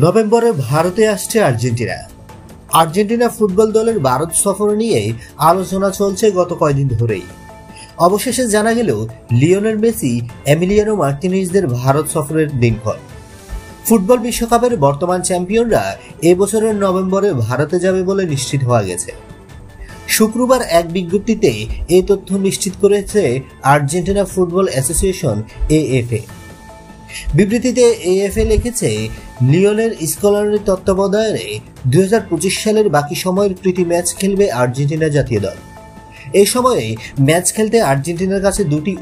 নভেম্বরে ভারতে আসছে আর্জেন্টিনা। আর্জেন্টিনা ফুটবল দলের ভারত সফর নিয়ে আলোচনা চলছে গত কয়েকদিন ধরেই। অবশেষে জানা গেল লিওনেল মেসি, এমিলিয়ানো মার্টিনেজদের ভারত সফরের দিনক্ষণ। ফুটবল বিশ্বকাপের বর্তমান চ্যাম্পিয়নরা এবছরের নভেম্বরে ভারতে যাবে বলে নিশ্চিত হওয়া গেছে। শুক্রবার এক বিজ্ঞপ্তিতে এই তথ্য নিশ্চিত করেছে আর্জেন্টিনা ফুটবল অ্যাসোসিয়েশন এএফএ। বিবৃতিতে এএফএ লিখেছে, লিওনেল স্কলারের তত্ত্বাবধানে 2025 সালের বাকি সময়ের প্রীতি ম্যাচ খেলবে আর্জেন্টিনা জাতীয় দল। এই সময়ে ম্যাচ খেলতে আর্জেন্টিনার কাছে দুটি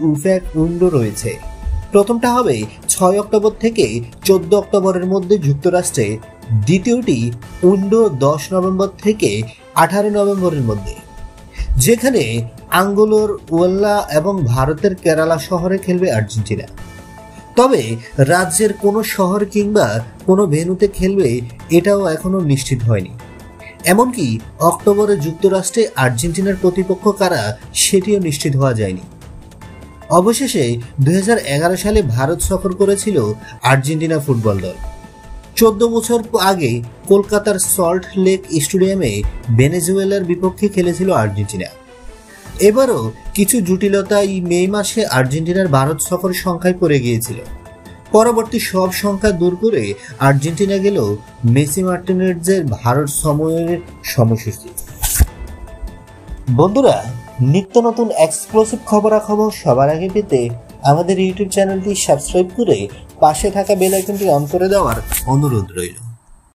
উইন্ডো রয়েছে। প্রথমটা হবে 6 অক্টোবর থেকে 14 অক্টোবরের মধ্যে যুক্তরাষ্ট্রে, দ্বিতীয়টি উইন্ডো 10 নভেম্বর থেকে 18 নভেম্বরের মধ্যে, যেখানে আঙ্গোলার ওয়েল্লা এবং ভারতের কেরালা শহরে খেলবে আর্জেন্টিনা। তবে রাজ্যের কোনো শহর কিংবা কোনো ভেন্যুতে খেলবে এটাও এখনো নিশ্চিত হয়নি। এমনকি অক্টোবরে যুক্তরাষ্ট্রে আর্জেন্টিনার প্রতিপক্ষ কারা সেটিও নিশ্চিত হওয়া যায়নি। অবশেষে 2011 সালে ভারত সফর করেছিল আর্জেন্টিনা ফুটবল দল। 14 বছর আগে কলকাতার সল্ট লেক স্টেডিয়ামে ভেনেজুয়েলার বিপক্ষে খেলেছিল আর্জেন্টিনা। এবারও কিছু জটিলতায় মে মাসে আর্জেন্টিনার ভারত সফর সংখ্যায় পড়ে গিয়েছিল। পরবর্তী সব সংখ্যা দূর করে আর্জেন্টিনা গেল মেসি মার্টিনেজের ভারত সময়ের সময়সূচি। বন্ধুরা, নিত্য নতুন এক্সক্লুসিভ খবরাখবর সবার আগে পেতে আমাদের ইউটিউব চ্যানেলটি সাবস্ক্রাইব করে পাশে থাকা বেল আইকনটি অন করে দেওয়ার অনুরোধ রইল।